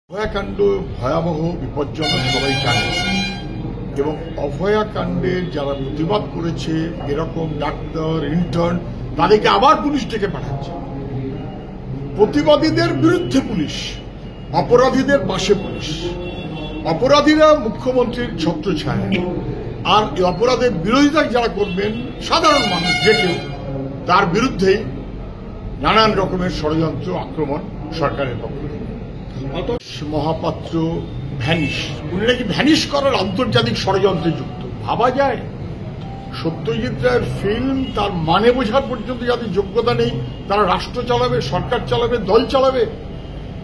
অভয়াকাণ্ড ভয়াবহ বিপজ্জনক সবাই জানে এবং অভয়াকাণ্ডে যারা প্রতিবাদ করেছে এরকম ডাক্তার ইন্টার্ন তাদেরকে আবার পুলিশ ডেকে পাঠাচ্ছে। প্রতিবাদীদের বিরুদ্ধে পুলিশ, অপরাধীদের পাশে পুলিশ। অপরাধীরা মুখ্যমন্ত্রীর ছত্রছায়া, আর এই অপরাধের বিরোধিতা যারা করবেন সাধারণ মানুষ যে কেউ তার বিরুদ্ধেই নানান রকমের ষড়যন্ত্র আক্রমণ সরকারের পক্ষে। মহাপাত্র ভ্যানিশ, উনি নাকি ভ্যানিশ করার আন্তর্জাতিক ষড়যন্ত্রে যুক্ত। ভাবা যায় সত্যজিৎ রায়ের ফিল্ম তার মানে বোঝার পর্যন্ত যাদের যোগ্যতা নেই তারা রাষ্ট্র চালাবে, সরকার চালাবে, দল চালাবে,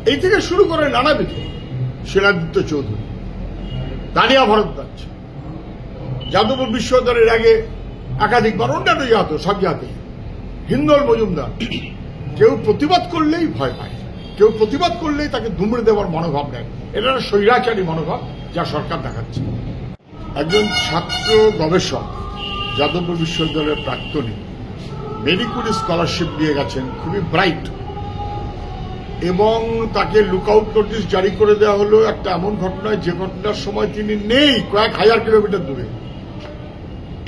এই থেকে শুরু করে নানাবিধ। শিলাদিত্য চৌধুরী, তানিয়া ভরদ্বাজ, যাদবপুর বিশ্ববিদ্যালয়ের আগে একাধিকবার অন্যান্য জাত, সব জাতি, হিন্দল মজুমদার, কেউ প্রতিবাদ করলেই ভয় পায়, কেউ প্রতিবাদ করলেই তাকে দুমড়ে দেওয়ার মনোভাব নেয়। এটা একটা স্বৈরাচারী মনোভাব যা সরকার দেখাচ্ছে। একজন ছাত্র গবেষক, যাদবপুর বিশ্ববিদ্যালয়ের প্রাক্তনী, মেরি কুরি স্কলারশিপ দিয়ে গেছেন, খুবই ব্রাইট, এবং তাকে লুকআউট নোটিশ জারি করে দেওয়া হলো একটা এমন ঘটনায় যে ঘটনার সময় তিনি নেই কয়েক হাজার কিলোমিটার দূরে,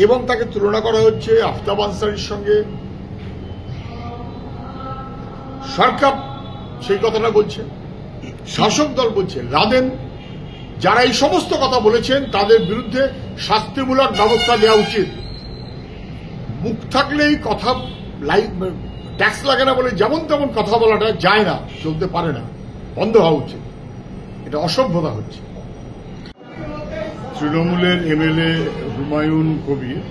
এবং তাকে তুলনা করা হচ্ছে আফতাব আনসারীর সঙ্গে। সরকার সেই কথাটা বলছে, শাসক দল বলছে লাদেন, যারা এই সমস্ত কথা বলেছেন তাদের বিরুদ্ধে শাস্তিমূলক ব্যবস্থা নেওয়া উচিত। মুখ থাকলেই কথা ট্যাক্স লাগে না বলে যেমন তেমন কথা বলাটা যায় না, চলতে পারে না, বন্ধ হওয়া উচিত। এটা অসভ্যতা হচ্ছে। তৃণমূলের এমএলএ হুমায়ুন কবির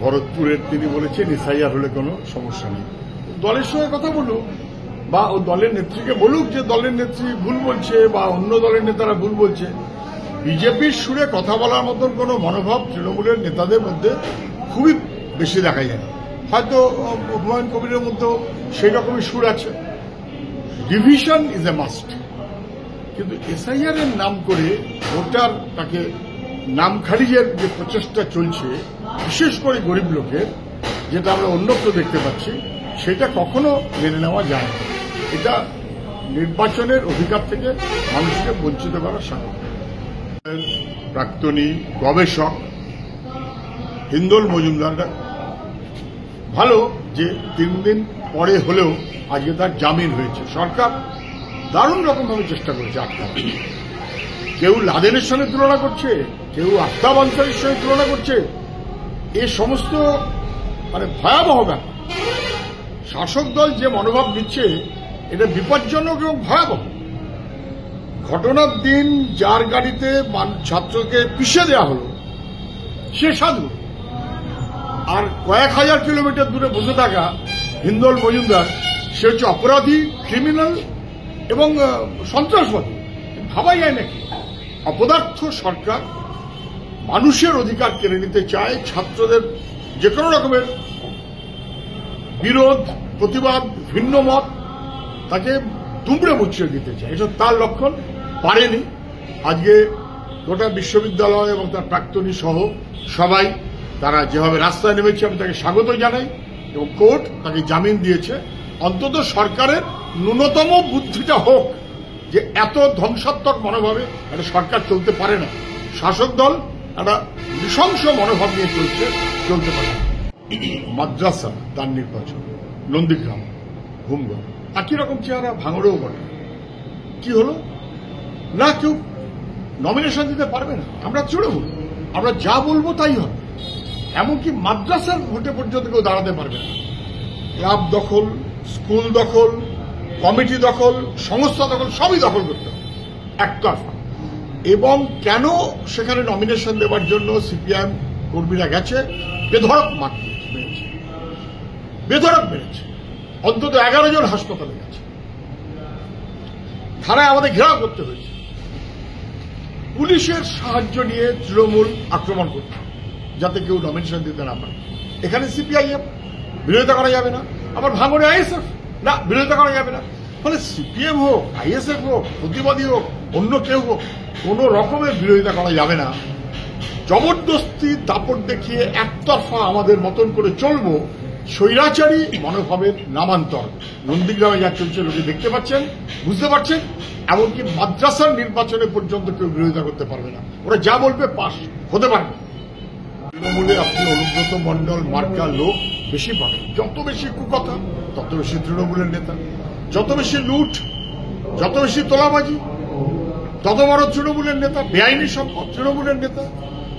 ভরতপুরের, তিনি বলেছেন এসআইআর হলে কোনো সমস্যা নেই। দলের সঙ্গে কথা বলুক বা ও দলের নেত্রীকে বলুক যে দলের নেত্রী ভুল বলছে বা অন্য দলের নেতারা ভুল বলছে। বিজেপির সুরে কথা বলার মতন কোনো মনোভাব তৃণমূলের নেতাদের মধ্যে খুবই বেশি দেখা যায়। হয়তো হুমায়ুন কবিরের মধ্যেও সেই রকমই সুর আছে। ডিভিশন ইজ এ মাস্ট, কিন্তু এসআইআর এর নাম করে ভোটার তাকে নাম খারিজের যে প্রচেষ্টা চলছে, বিশেষ করে গরিব লোকের, যেটা আমরা অন্যত্র দেখতে পাচ্ছি, সেটা কখনো মেনে নেওয়া যায় না। এটা নির্বাচনের অধিকার থেকে মানুষকে বঞ্চিত করার সামিল। প্রাক্তনী গবেষক হিন্দল মজুমদারটা ভালো যে 3 দিন পরে হলেও আজকে তার জামিন হয়েছে। সরকার দারুণ রকমভাবে চেষ্টা করেছে আটকাতে। কেউ লাদেনের সঙ্গে তুলনা করছে, কেউ আফতাব আনসারীর সঙ্গে তুলনা করছে। এ সমস্ত ভয়াবহ ব্যাপার। শাসক দল যে মনোভাব নিচ্ছে এটা বিপজ্জনক এবং ভয়াবহ। ঘটনার দিন যার গাড়িতে ছাত্রকে পিষে দেওয়া হলো সে সাধু, আর কয়েক হাজার কিলোমিটার দূরে বসে থাকা হিন্দল মজুমদার সে হচ্ছে অপরাধী, ক্রিমিনাল এবং সন্ত্রাসবাদী। ভাবা যায় নাকি? অপদার্থ সরকার মানুষের অধিকার কেড়ে নিতে চায়, ছাত্রদের যে কোনো রকমের বিরোধ, প্রতিবাদ, ভিন্ন মত তাকে দুমড়ে মুচড়ে দিতে চায়। এটা তার লক্ষণ। পারেনি। আজকে গোটা বিশ্ববিদ্যালয় এবং তার প্রাক্তনী সহ সবাই তারা যেভাবে রাস্তায় নেমেছে আমি তাকে স্বাগত জানাই, এবং কোর্ট তাকে জামিন দিয়েছে। অন্তত সরকারের ন্যূনতম বুদ্ধিটা হোক যে এত ধ্বংসাত্মক মনোভাবে একটা সরকার চলতে পারে না। শাসক দল একটা নৃশংস মনোভাব নিয়ে চলতে পারে। মাদ্রাসা তার নির্বাচন, নন্দীগ্রাম, ভূমগড়, একই রকম চেহারা, ভাঙড়েও বটে। কি হলো না, কেউ নমিনেশন দিতে পারবে না। আমরা তৃণমূল, আমরা যা বলবো তাই হবে। এমনকি মাদ্রাসার ভোটে পর্যন্ত কেউ দাঁড়াতে পারবে না। ক্লাব দখল, স্কুল দখল, কমিটি দখল, সংস্থা দখল, সবই দখল করতে হবে একতরফা। এবং কেন সেখানে নমিনেশন দেওয়ার জন্য সিপিআইএম কর্মীরা গেছে, বেধড়ক মেরেছে, বেধড়ক মেরেছে। অন্তত 11 জন হাসপাতালে গেছে, থানায় আমাদের ঘেরাও করতে হয়েছে। পুলিশের সাহায্য নিয়ে তৃণমূল আক্রমণ করতে যাতে কেউ নমিনেশন দিতে না পারে। এখানে সিপিআইএম, বিরোধিতা করা যাবে না। আবার ভাঙড়ে আইএসএফ, না বিরোধিতা করা যাবে না। ফলে সিপিএম হোক, আইএসএফ হোক, প্রতিবাদী হোক, অন্য কেউ হোক, কোন রকমের বিরোধিতা করা যাবে না। জবরদস্তি দাপট দেখিয়ে একতরফা আমাদের মতন করে চলবো, স্বৈরাচারী মনোভাবের নামান্তর। নন্দীগ্রামে যা চলছে লোকে দেখতে পাচ্ছেন, বুঝতে পারছেন। এমনকি মাদ্রাসার নির্বাচনে পর্যন্ত কেউ বিরোধিতা করতে পারবে না, ওরা যা বলবে পাস হতে পারবে। তৃণমূলে আপনি অনুব্রত মণ্ডল মার্কা লোক বেশি পাবেন। যত বেশি কুকথা তত বেশি তৃণমূলের নেতা, যত বেশি লুট, যত বেশি তোলাবাজি, তত বড় তৃণমূলের নেতা, বেআইনি সম্পদ তৃণমূলের নেতা।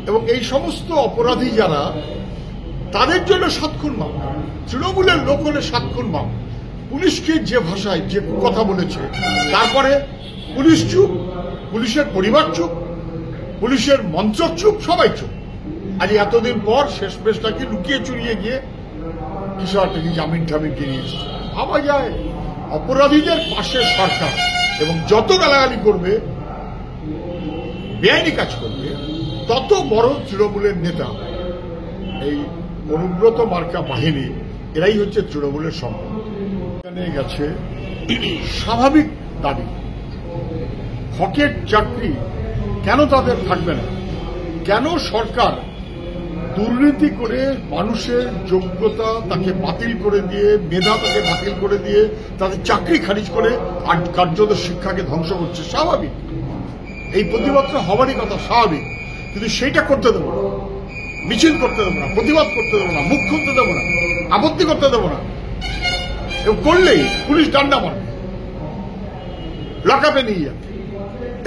এবং এই সমস্ত অপরাধী যারা, তাদের জন্য 7 খুন মামলা, তৃণমূলের লোক হলে 7 খুন মামলা। পুলিশকে যে ভাষায় যে কথা বলেছে, তারপরে পুলিশ চুপ, পুলিশের পরিবার চুপ, পুলিশের মঞ্চ চুপ, সবাই চুপ। আজ এতদিন পর শেষ পেশটাকে লুকিয়ে চুরিয়ে গিয়ে কিশোরটাকে জামিন টামিন কিনে এসেছে। ভাবা যায় অপরাধীদের পাশে সরকার, এবং যত গালাগালি করবে, বেআইনি কাজ করবে, তত বড় তৃণমূলের নেতা। এই অনুব্রত মার্কা বাহিনী, এরাই হচ্ছে তৃণমূলের সম্পদ। এখানে গেছে স্বাভাবিক দাবি, হকের চাকরি কেন তাদের থাকবে না? কেন সরকার দুর্নীতি করে মানুষের যোগ্যতা তাকে বাতিল করে দিয়ে, মেধা তাকে বাতিল করে দিয়ে, তাদের চাকরি খারিজ করে কার্যত শিক্ষাকে ধ্বংস করছে? স্বাভাবিক, এই প্রতিবাদটা হবারই কথা, স্বাভাবিক। কিন্তু সেইটা করতে দেবো না, মিছিল করতে দেবো না, প্রতিবাদ করতে দেবো না, মুখ খুলতে দেবো না, আপত্তি করতে দেবো না। এবং করলেই পুলিশ ডান্ডা মারবে, লকআপে নিয়ে যাবে,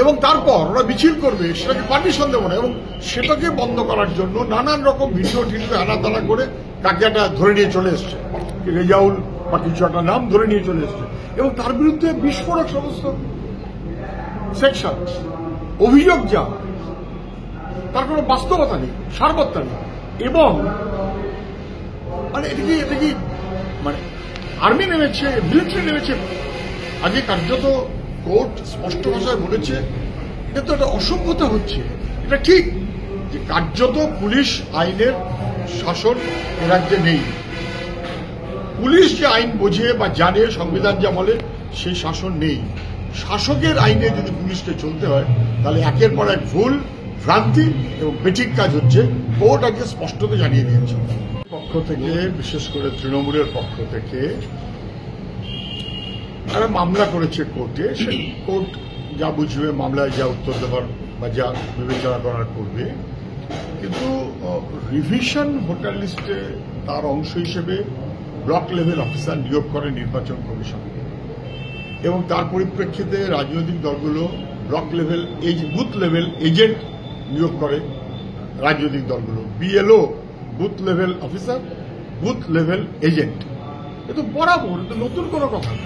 এবং তারপর ওরা মিছিল করবে, সেটাকে পারমিশন দেবো না। এবং সেটাকে বন্ধ করার জন্য নানান রকম ভিডিও টিডিও আনাদানা করে কাকে একটা ধরে নিয়ে চলে এসছে, রেজাউল বা কিছু একটা নাম ধরে নিয়ে চলে এসছে, এবং তার বিরুদ্ধে বিস্ফোরক সমস্ত সেকশন, অভিযোগ যা, তার কোনো বাস্তবতা নেই, সারবত্তা নেই। এবং মানে এটা কি মানে আর্মি নেমেছে, মিলিটারি নেমেছে? আগে কার্যত কোর্ট স্পষ্ট ভাষায় বলেছে, এটা তো একটা অসভ্যতা হচ্ছে। এটা ঠিক যে কার্যত পুলিশ আইনের শাসন এ রাজ্যে নেই। পুলিশ যে আইন বোঝে বা জানে, সংবিধান যা বলে, সেই শাসন নেই। শাসকের আইনে যদি পুলিশকে চলতে হয়, তাহলে একের পর এক ভুল, ভ্রান্তি এবং বেঠিক কাজ হচ্ছে। কোর্ট আগে স্পষ্টত জানিয়ে দিয়েছে। পক্ষ থেকে, বিশেষ করে তৃণমূলের পক্ষ থেকে তারা মামলা করেছে কোর্টে। সেই কোর্ট যা বুঝবে, মামলায় যা উত্তর দেবার বা যা বিবেচনা করার করবে। কিন্তু রিভিশন ভোটার লিস্টে তার অংশ হিসেবে ব্লক লেভেল অফিসার নিয়োগ করে নির্বাচন কমিশন, এবং তার পরিপ্রেক্ষিতে রাজনৈতিক দলগুলো block level booth level agent নিয়োগ করে। রাজনৈতিক দলগুলো BLO, booth level officer, booth level agent. এ তো বরাবর, এটা নতুন কোনো কথা না।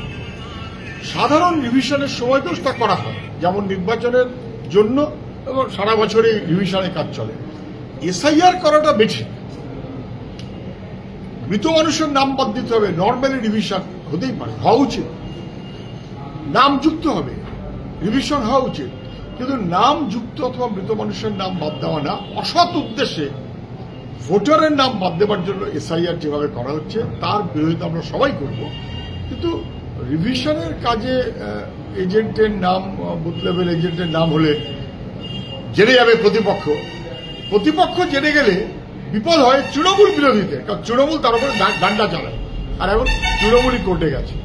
সাধারণ রিভিশনের সময় তো তা করা হয়, যেমন নির্বাচনের জন্য, এবং সারা বছরই রিভিশনের কাজ চলে। এসআইআর করাটা বেশি, মৃত মানুষের নাম বাদ দিতে হবে, নর্মালি রিভিশন হতেই পারে, হওয়া উচিত। নাম যুক্ত হবে, রিভিশন হওয়া উচিত। কিন্তু নাম যুক্ত অথবা মৃত মানুষের নাম বাদ দেওয়া না, অসৎ উদ্দেশ্যে ভোটারের নাম বাদ দেওয়ার জন্য এসআইআর যেভাবে করা হচ্ছে, তার বিরোধিতা আমরা সবাই করব। কিন্তু রিভিশনের কাজে এজেন্টের নাম, বুথ লেভেল এজেন্টের নাম হলে জেনে যাবে প্রতিপক্ষ। প্রতিপক্ষ জেনে গেলে বিপদ হয় তৃণমূল বিরোধীদের, কারণ তৃণমূল তার উপরে ডান্ডা চালায়, আর এখন তৃণমূলই কোর্টে গেছে।